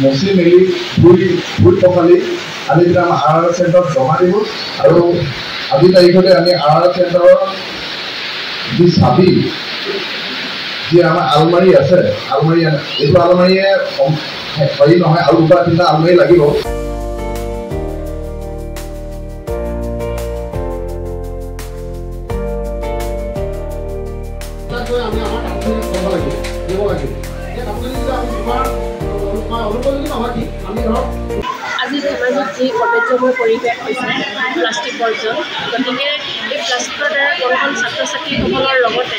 মচি মেলি ধুই পখালি আজি দিনা আমাৰ RR চেণ্টাৰত জমা দিব আৰু আজি তাৰিখতে আমি RR চেণ্টাৰৰ যি চাবি যি আমাৰ আলমাৰী আছে এইটো আলমাৰীয়ে হেৰি নহয় আৰু দুটা তিনিটা আলমাৰী লাগিব আজি ধেমাজিত যি কৰ্তব্যময় পৰিৱেশ হৈছে প্লাষ্টিক বৰ্জন গতিকে এই প্লাষ্টিকৰ দ্বাৰা কণ ছাত্ৰ ছাত্ৰীসকলৰ লগতে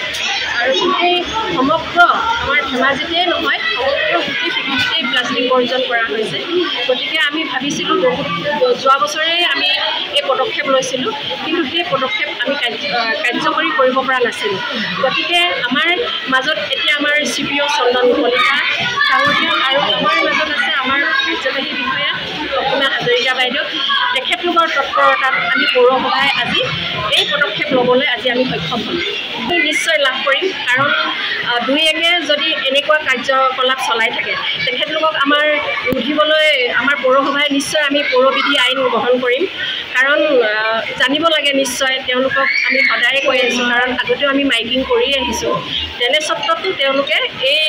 আৰু গোটেই সমগ্ৰ আমাৰ ধেমাজিতেই নহয় সমগ্ৰ গোটেই পৃথিৱীতেই প্লাষ্টিক বৰ্জন কৰা হৈছে গতিকে আমি ভাবিছিলোঁ যোৱা বছৰেই আমি এই পদক্ষেপ লৈছিলোঁ কিন্তু সেই পদক্ষেপ আমি কাৰ্যকৰী কৰিব পৰা নাছিলোঁ গতিকে আমাৰ মাজত এতিয়া আমাৰ CPO চন্দন কলিতা ডাঙৰীয়া আৰু আমাৰ মাজত আছে আমাৰ কাৰ্যবাহী বিষয়া অসীমা হাজৰিকা বাইদেউ তেখেতলোকৰ তৎপৰতাত আমি পৌৰসভাই আজি এই পদক্ষেপ ল'বলৈ আজি আমি সক্ষম হ'লোঁ নিশ্চয় লাভ কৰিম কাৰণ দুই একে যদি এনেকুৱা কাৰ্যকলাপ চলাই থাকে তেখেতলোকক আমাৰ ৰুধিবলৈ আমাৰ পৌৰসভাই নিশ্চয় আমি পৌৰবিধি আইন গ্ৰহণ কৰিম কাৰণ জানিব লাগে নিশ্চয় তেওঁলোকক আমি সদায় কৈ আছোঁ কাৰণ আগতেও আমি মাইকিং কৰি আহিছোঁ তেনে স্বত্বতো তেওঁলোকে এই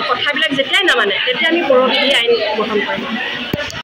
কথাবিলাক যেতিয়াই নামানে তেতিয়া আমি পৌৰবিধি আইন গ্ৰহণ কৰিম